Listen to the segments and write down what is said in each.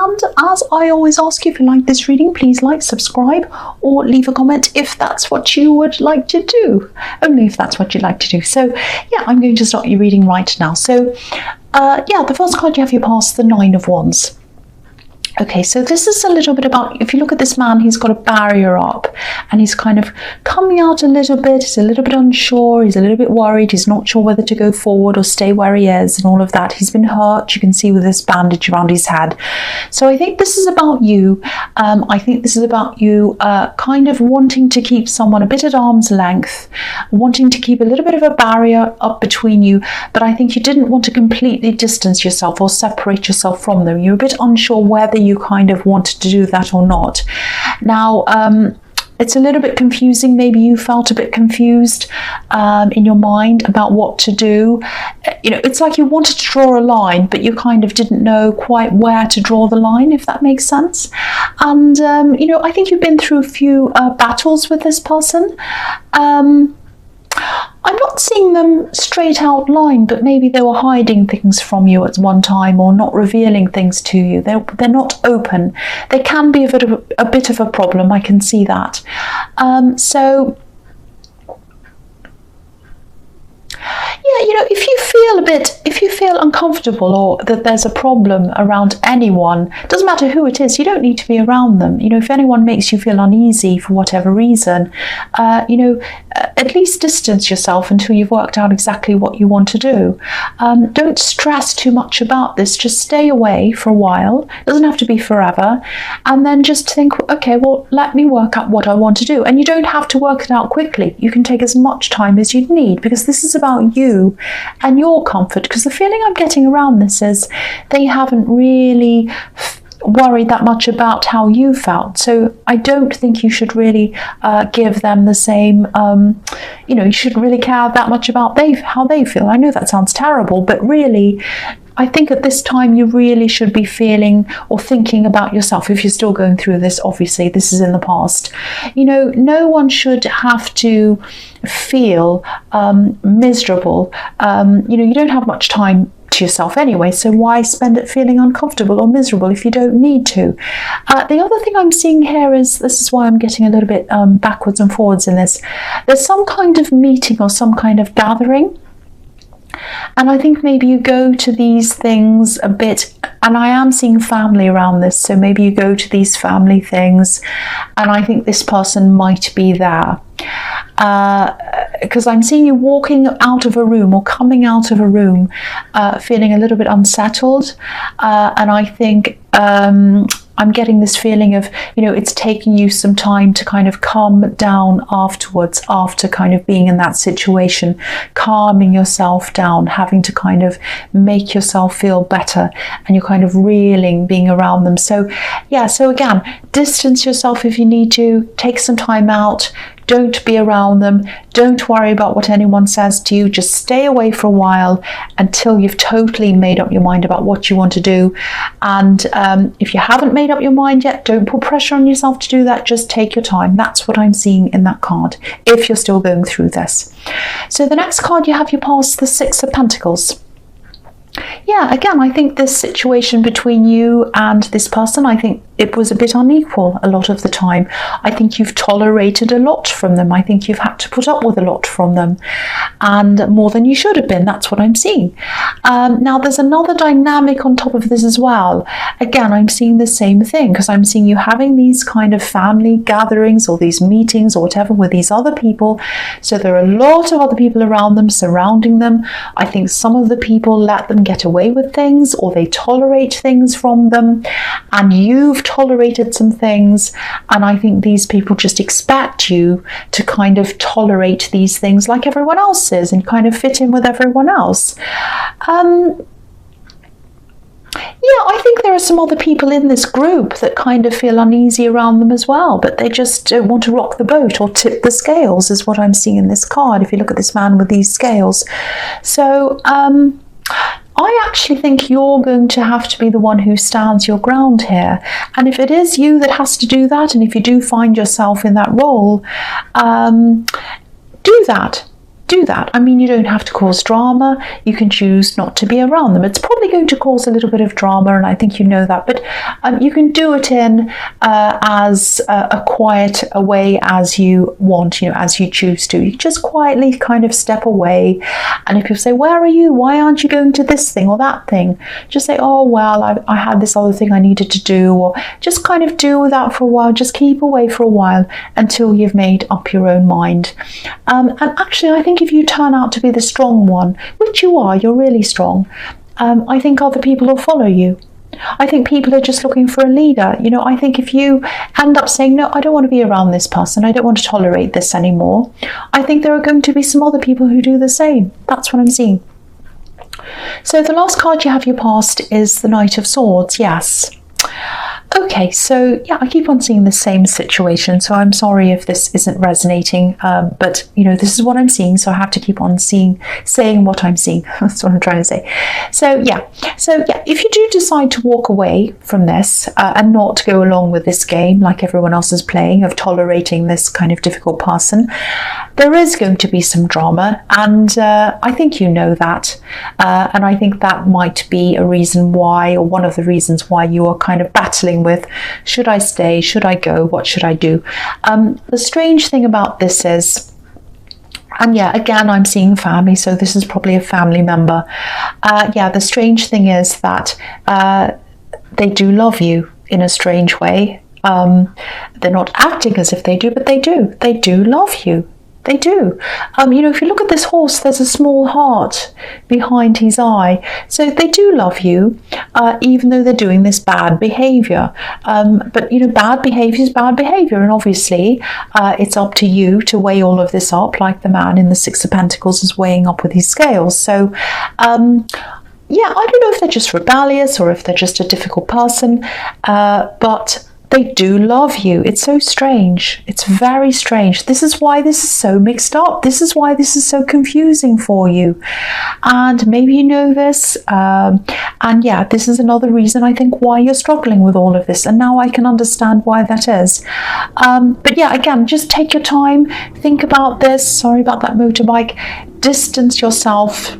And as I always ask you, if you like this reading, please like, subscribe, or leave a comment if that's what you would like to do. Only if that's what you'd like to do. So yeah, I'm going to start your reading right now. So yeah, the first card you have, you pass the Nine of Wands. Okay, so this is a little bit about, if you look at this man, he's got a barrier up and he's kind of coming out a little bit. He's a little bit unsure. He's a little bit worried. He's not sure whether to go forward or stay where he is and all of that. He's been hurt. You can see with this bandage around his head. So I think this is about you. I think this is about you kind of wanting to keep someone a bit at arm's length, wanting to keep a little bit of a barrier up between you. But I think you didn't want to completely distance yourself or separate yourself from them. You're a bit unsure whether you kind of wanted to do that or not. Now, it's a little bit confusing. Maybe you felt a bit confused in your mind about what to do. You know, it's like you wanted to draw a line, but you kind of didn't know quite where to draw the line, if that makes sense. And, you know, I think you've been through a few battles with this person. I'm not seeing them straight out line, but maybe they were hiding things from you at one time or not revealing things to you. They're not open. They can be a bit of a problem. I can see that. So yeah, you know, if you feel uncomfortable or that there's a problem around anyone, doesn't matter who it is, you don't need to be around them. You know, if anyone makes you feel uneasy for whatever reason, you know, at least distance yourself until you've worked out exactly what you want to do. Don't stress too much about this. Just stay away for a while. It doesn't have to be forever. And then just think, okay, well, let me work out what I want to do. And you don't have to work it out quickly. You can take as much time as you need, because this is about you and your comfort. Because the feeling I'm getting around this is they haven't really worried that much about how you felt. So I don't think you should really give them the same, you know, you shouldn't really care that much about how they feel. I know that sounds terrible, but really, I think at this time you really should be feeling or thinking about yourself. If you're still going through this, obviously this is in the past. You know, no one should have to feel miserable. You know, you don't have much time to yourself anyway, so why spend it feeling uncomfortable or miserable if you don't need to? The other thing I'm seeing here is, this is why I'm getting a little bit backwards and forwards in this, there's some kind of meeting or some kind of gathering. And I think maybe you go to these things a bit, and I am seeing family around this, so maybe you go to these family things, and I think this person might be there. Because I'm seeing you walking out of a room or coming out of a room feeling a little bit unsettled, and I think I'm getting this feeling of, you know, it's taking you some time to kind of calm down afterwards, after kind of being in that situation, calming yourself down, having to kind of make yourself feel better, and you're kind of reeling being around them. So yeah, so again, distance yourself if you need to, take some time out. Don't be around them. Don't worry about what anyone says to you. Just stay away for a while until you've totally made up your mind about what you want to do. And if you haven't made up your mind yet, don't put pressure on yourself to do that. Just take your time. That's what I'm seeing in that card, if you're still going through this. So the next card you have, you pass the Six of Pentacles. Yeah, again, I think this situation between you and this person, I think it was a bit unequal a lot of the time. I think you've tolerated a lot from them. I think you've had to put up with a lot from them, and more than you should have been. That's what I'm seeing. Now, there's another dynamic on top of this as well. Again, I'm seeing the same thing, because I'm seeing you having these kind of family gatherings or these meetings or whatever with these other people. So there are a lot of other people around them, surrounding them. I think some of the people let them get away with things, or they tolerate things from them, and you've tolerated some things, and I think these people just expect you to kind of tolerate these things like everyone else is and kind of fit in with everyone else. Yeah, I think there are some other people in this group that kind of feel uneasy around them as well, but they just don't want to rock the boat or tip the scales, is what I'm seeing in this card, if you look at this man with these scales. So I actually think you're going to have to be the one who stands your ground here. And if it is you that has to do that, and if you do find yourself in that role, do that. do that. I mean, you don't have to cause drama. You can choose not to be around them. It's probably going to cause a little bit of drama, and I think you know that, but you can do it in as a quiet way as you want, as you choose to. You just quietly kind of step away, and if people say, where are you? Why aren't you going to this thing or that thing? Just say, oh, well, I had this other thing I needed to do, or just kind of do that for a while. Just keep away for a while until you've made up your own mind. And actually, I think if you turn out to be the strong one, which you are, you're really strong, I think other people will follow you. I think people are just looking for a leader. I think if you end up saying, no, I don't want to be around this person, I don't want to tolerate this anymore, I think there are going to be some other people who do the same. That's what I'm seeing. So the last card you have your past is the Knight of Swords. Yes. Okay, so yeah, I keep on seeing the same situation, so I'm sorry if this isn't resonating, but this is what I'm seeing, so I have to keep on saying what I'm seeing. That's what I'm trying to say. So yeah, if you do decide to walk away from this and not go along with this game like everyone else is playing of tolerating this kind of difficult person, there is going to be some drama, and I think you know that, and I think that might be a reason why, or one of the reasons why, you are kind of battling with, should I stay, should I go, what should I do? The strange thing about this is, and yeah, again, I'm seeing family, so this is probably a family member. The strange thing is that they do love you in a strange way. They're not acting as if they do, but they do. They do love you. They do. If you look at this horse, there's a small heart behind his eye. So they do love you, even though they're doing this bad behavior. But bad behavior is bad behavior. And obviously, it's up to you to weigh all of this up, like the man in the Six of Pentacles is weighing up with his scales. So, I don't know if they're just rebellious or if they're just a difficult person, but they do love you. It's so strange. It's very strange. This is why this is so mixed up. This is why this is so confusing for you. And maybe you know this. And yeah, this is another reason I think why you're struggling with all of this. And now I can understand why that is. But yeah, again, just take your time. Think about this. Sorry about that motorbike. Distance yourself.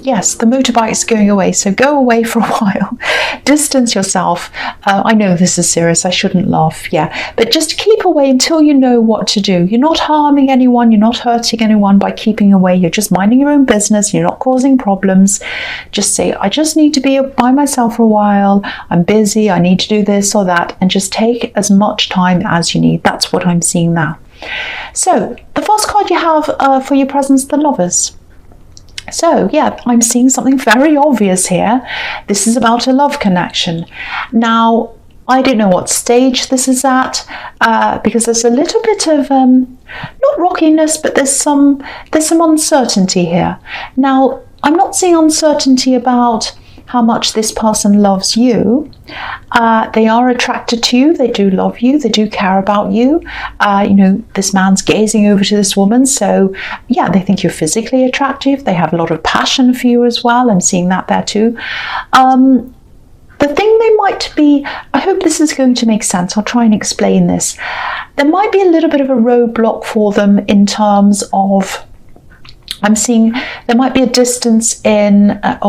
Yes, the motorbike is going away, so go away for a while. Distance yourself. I know this is serious, I shouldn't laugh, yeah. But just keep away until you know what to do. You're not harming anyone, you're not hurting anyone by keeping away. You're just minding your own business, you're not causing problems. Just say, I just need to be by myself for a while. I'm busy, I need to do this or that. And just take as much time as you need. That's what I'm seeing now. So, the first card you have for your presence, the Lovers. So yeah, I'm seeing something very obvious here. This is about a love connection. Now, I don't know what stage this is at, because there's a little bit of not rockiness, but there's some uncertainty here. Now, I'm not seeing uncertainty about how much this person loves you. They are attracted to you, they do love you, they do care about you. This man's gazing over to this woman, so yeah, they think you're physically attractive, they have a lot of passion for you as well. I'm seeing that there too. The thing they might be, I hope this is going to make sense, I'll try and explain this. There might be a little bit of a roadblock for them in terms of, I'm seeing there might be a distance in, a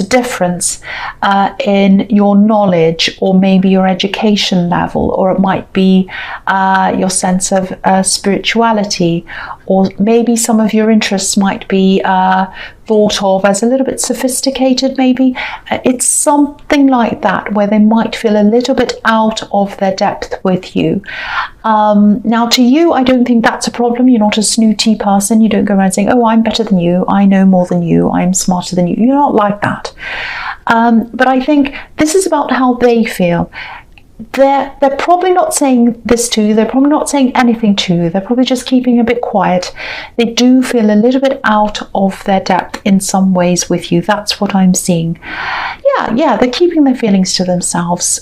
difference in your knowledge, or maybe your education level, or it might be your sense of spirituality, or maybe some of your interests might be thought of as a little bit sophisticated, maybe. It's something like that, where they might feel a little bit out of their depth with you. Now, to you, I don't think that's a problem. You're not a snooty person. You don't go around saying, oh, I'm better than you, I know more than you, I'm smarter than you. You're not like that. But I think this is about how they feel. They're probably not saying this to you, they're probably not saying anything to you, they're probably just keeping a bit quiet. They do feel a little bit out of their depth in some ways with you. That's what I'm seeing. Yeah, they're keeping their feelings to themselves.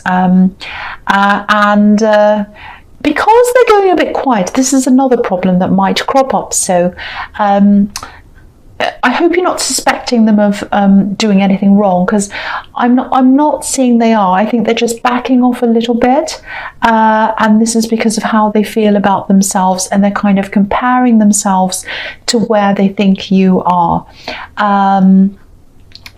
Because they're going a bit quiet, this is another problem that might crop up. So I hope you're not suspecting them of doing anything wrong, because I'm not seeing they are. I think they're just backing off a little bit, and this is because of how they feel about themselves, and they're kind of comparing themselves to where they think you are.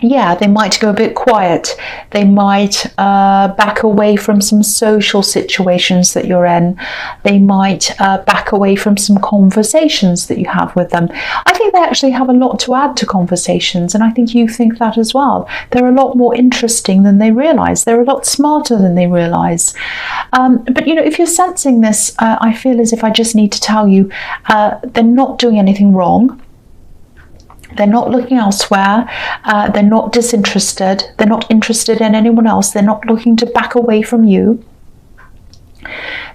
Yeah, they might go a bit quiet. They might back away from some social situations that you're in. They might back away from some conversations that you have with them. I think they actually have a lot to add to conversations, and I think you think that as well. They're a lot more interesting than they realise. They're a lot smarter than they realise. But you know, if you're sensing this, I feel as if I just need to tell you they're not doing anything wrong. They're not looking elsewhere. They're not disinterested. They're not interested in anyone else. They're not looking to back away from you.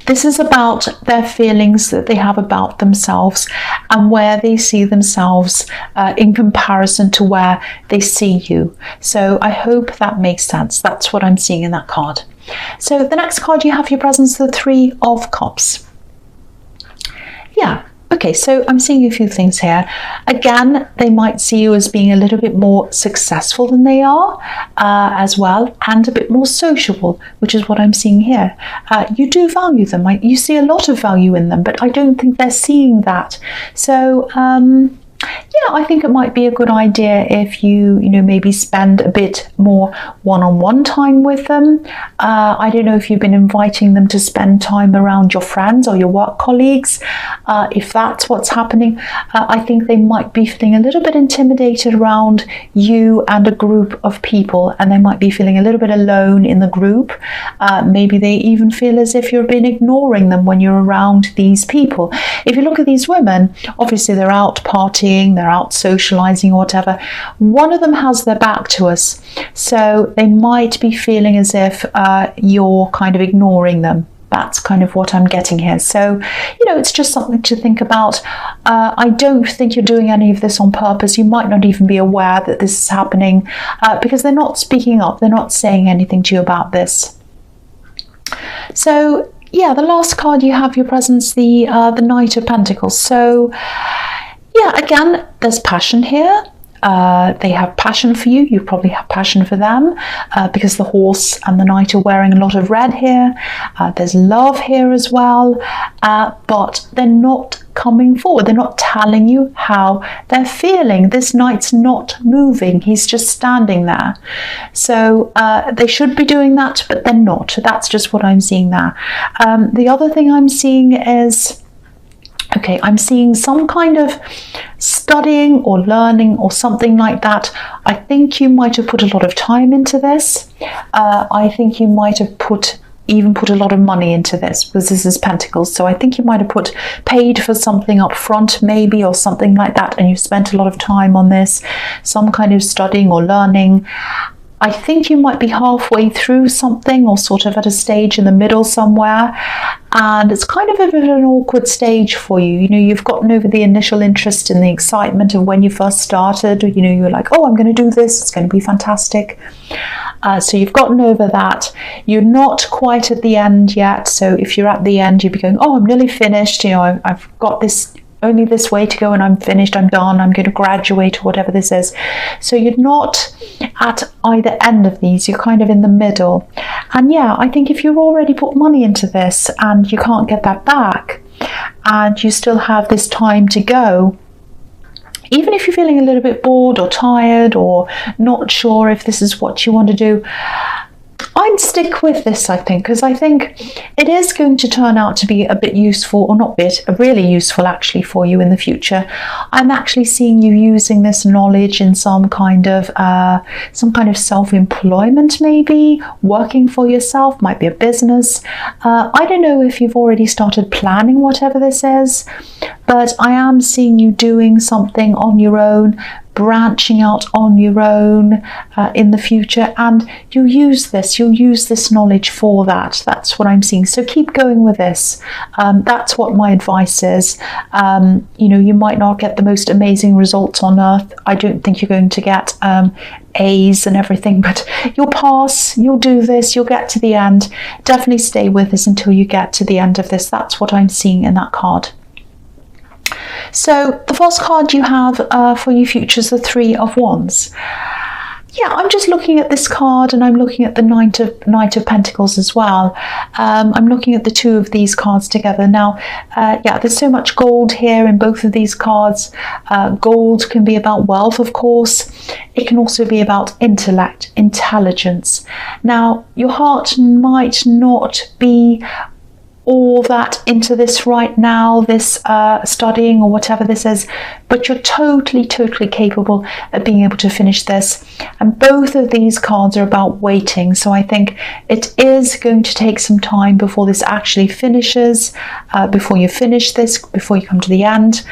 This is about their feelings that they have about themselves and where they see themselves in comparison to where they see you. So I hope that makes sense. That's what I'm seeing in that card. So the next card you have your presence, the Three of Cups. Yeah. Okay, so I'm seeing a few things here. Again, they might see you as being a little bit more successful than they are as well, and a bit more sociable, which is what I'm seeing here. You do value them. You see a lot of value in them, but I don't think they're seeing that. So, yeah, I think it might be a good idea if you maybe spend a bit more one-on-one time with them. I don't know if you've been inviting them to spend time around your friends or your work colleagues. If that's what's happening, I think they might be feeling a little bit intimidated around you and a group of people, and they might be feeling a little bit alone in the group. Maybe they even feel as if you've been ignoring them when you're around these people. If you look at these women, obviously they're out partying, they're out socializing or whatever. One of them has their back to us, so they might be feeling as if you're kind of ignoring them. That's kind of what I'm getting here. So, it's just something to think about. I don't think you're doing any of this on purpose. You might not even be aware that this is happening because they're not speaking up. They're not saying anything to you about this. So, yeah, the last card you have your presence, the Knight of Pentacles. So, yeah, again, there's passion here. They have passion for you. You probably have passion for them because the horse and the knight are wearing a lot of red here. There's love here as well, but they're not coming forward. They're not telling you how they're feeling. This knight's not moving. He's just standing there. So they should be doing that, but they're not. That's just what I'm seeing there. The other thing I'm seeing is, okay, I'm seeing some kind of studying or learning or something like that. I think you might have put a lot of time into this. I think you might have even put a lot of money into this, because this is Pentacles. So I think you might have paid for something up front maybe, or something like that, and you spent a lot of time on this, some kind of studying or learning. I think you might be halfway through something, or sort of at a stage in the middle somewhere, and it's kind of a bit of an awkward stage for you. You've gotten over the initial interest and the excitement of when you first started. You're like, oh, I'm going to do this, it's going to be fantastic. So you've gotten over that. You're not quite at the end yet. So if you're at the end, you'd be going, oh, I'm nearly finished. I've got this, only this way to go, and I'm finished, I'm done, I'm going to graduate, or whatever this is. So you're not at either end of these, you're kind of in the middle. And yeah, I think if you've already put money into this and you can't get that back, and you still have this time to go, even if you're feeling a little bit bored or tired or not sure if this is what you want to do, I'd stick with this, I think, because I think it is going to turn out to be a bit useful, or not bit, really useful actually for you in the future. I'm actually seeing you using this knowledge in some kind of self-employment, maybe working for yourself, might be a business. I don't know if you've already started planning whatever this is, but I am seeing you doing something on your own, branching out on your own in the future, and you'll use this knowledge for that. That's what I'm seeing. So keep going with this. That's what my advice is. You might not get the most amazing results on earth. I don't think you're going to get A's and everything, but you'll pass, you'll do this, you'll get to the end. Definitely stay with us until you get to the end of this. That's what I'm seeing in that card. So the first card you have for you future is the Three of Wands. Yeah, I'm just looking at this card, and I'm looking at the Knight of Pentacles as well. I'm looking at the two of these cards together. Now, yeah, there's so much gold here in both of these cards. Gold can be about wealth, of course. It can also be about intellect, intelligence. Now, your heart might not be all that into this right now, this studying or whatever this is, but you're totally capable of being able to finish this. And both of these cards are about waiting, so I think it is going to take some time before this actually finishes, before you finish this, before you come to the end.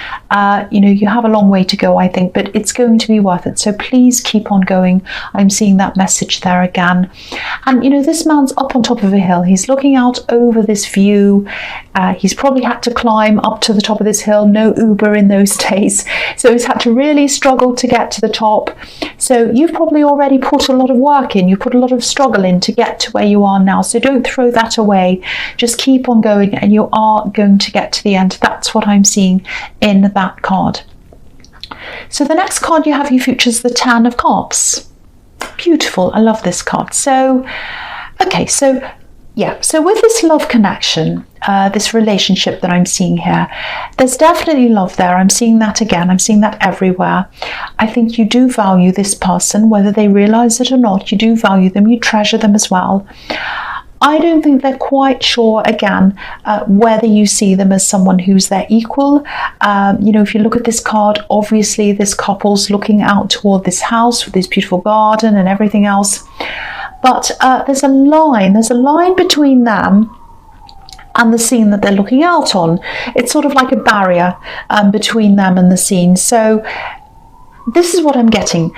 You know, you have a long way to go, I think, but it's going to be worth it, so please keep on going. I'm seeing that message there again. And you know, this man's up on top of a hill. He's looking out over this view. He's probably had to climb up to the top of this hill. No Uber in those days, so he's had to really struggle to get to the top. So you've probably already put a lot of work in, you put a lot of struggle in to get to where you are now, so don't throw that away. Just keep on going and you are going to get to the end. That's what I'm seeing in that card. So the next card you have, you features the Ten of Cups. Beautiful, I love this card. So okay, so yeah, so with this love connection, this relationship that I'm seeing here, there's definitely love there. I'm seeing that again. I'm seeing that everywhere. I think you do value this person, whether they realize it or not. You do value them. You treasure them as well. I don't think they're quite sure, again, whether you see them as someone who's their equal. You know, if you look at this card, obviously this couple's looking out toward this house with this beautiful garden and everything else. But there's a line between them and the scene that they're looking out on. It's sort of like a barrier between them and the scene. So this is what I'm getting.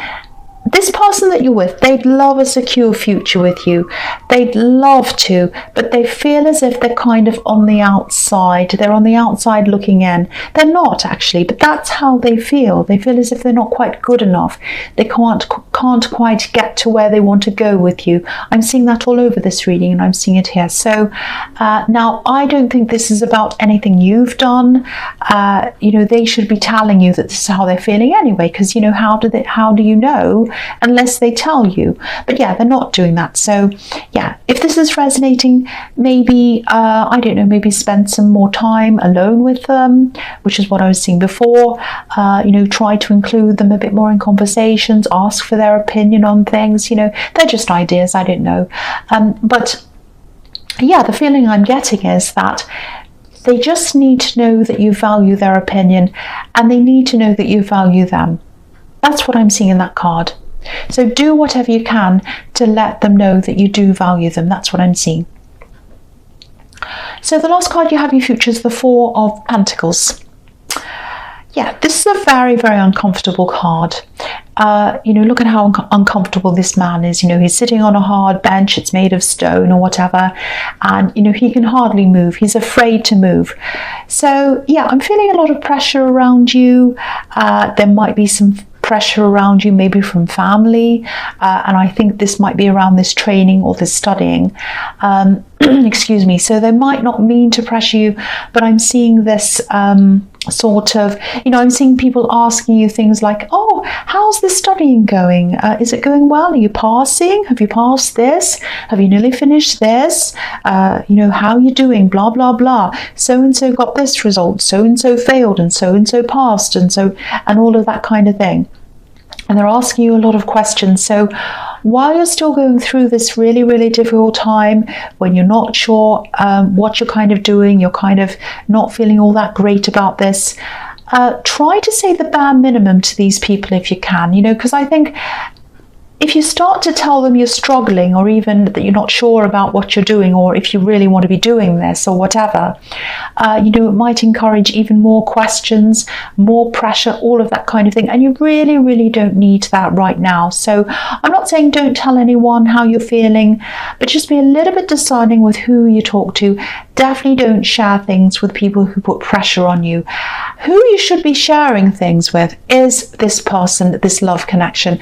This person that you're with, they'd love a secure future with you. They'd love to, but they feel as if they're kind of on the outside. They're on the outside looking in. They're not actually, but that's how they feel. They feel as if they're not quite good enough. They can't quite get to where they want to go with you. I'm seeing that all over this reading, and I'm seeing it here. So now I don't think this is about anything you've done. You know, they should be telling you that this is how they're feeling anyway, because you know, how do you know unless they tell you? But yeah, they're not doing that. So yeah, if this is resonating, maybe I don't know, maybe spend some more time alone with them, which is what I was seeing before. You know, try to include them a bit more in conversations, ask for their opinion on things. You know, they're just ideas, I don't know, but yeah, the feeling I'm getting is that they just need to know that you value their opinion, and they need to know that you value them. That's what I'm seeing in that card. So do whatever you can to let them know that you do value them. That's what I'm seeing. So the last card you have, you features the Four of Pentacles. Yeah, this is a very uncomfortable card. You know, look at how uncomfortable this man is. You know, he's sitting on a hard bench, it's made of stone or whatever, and you know, he can hardly move. He's afraid to move. So yeah, I'm feeling a lot of pressure around you. There might be some pressure around you, maybe from family, and I think this might be around this training or this studying. Excuse me. So they might not mean to pressure you, but I'm seeing this sort of, you know, I'm seeing people asking you things like, oh, how's the studying going? Is it going well? Are you passing? Have you passed this? Have you nearly finished this? You know, how are you doing? Blah, blah, blah. So-and-so got this result. So-and-so failed, and so-and-so passed, and all of that kind of thing. And they're asking you a lot of questions. So while you're still going through this really difficult time, when you're not sure what you're kind of doing, you're kind of not feeling all that great about this, try to say the bare minimum to these people if you can, you know, because I think if you start to tell them you're struggling, or even that you're not sure about what you're doing, or if you really want to be doing this or whatever, you know, it might encourage even more questions, more pressure, all of that kind of thing. And you really don't need that right now. So I'm not saying don't tell anyone how you're feeling, but just be a little bit discerning with who you talk to. Definitely don't share things with people who put pressure on you. Who you should be sharing things with is this person, this love connection.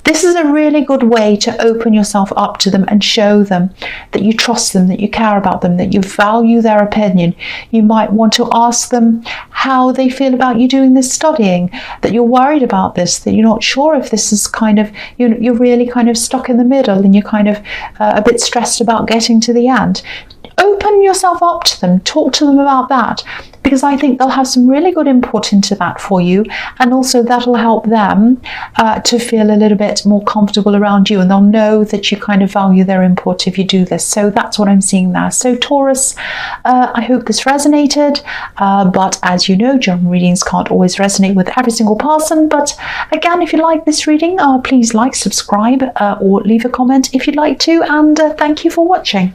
This is a really good way to open yourself up to them and show them that you trust them, that you care about them, that you value their opinion. You might want to ask them how they feel about you doing this studying, that you're worried about this, that you're not sure if this is kind of, you're really kind of stuck in the middle and you're kind of a bit stressed about getting to the end. Open yourself up to them, talk to them about that, because I think they'll have some really good input into that for you, and also that'll help them to feel a little bit more comfortable around you, and they'll know that you kind of value their input if you do this. So that's what I'm seeing there. So Taurus, I hope this resonated, but as you know, general readings can't always resonate with every single person. But again, if you like this reading, please like, subscribe, or leave a comment if you'd like to, and thank you for watching.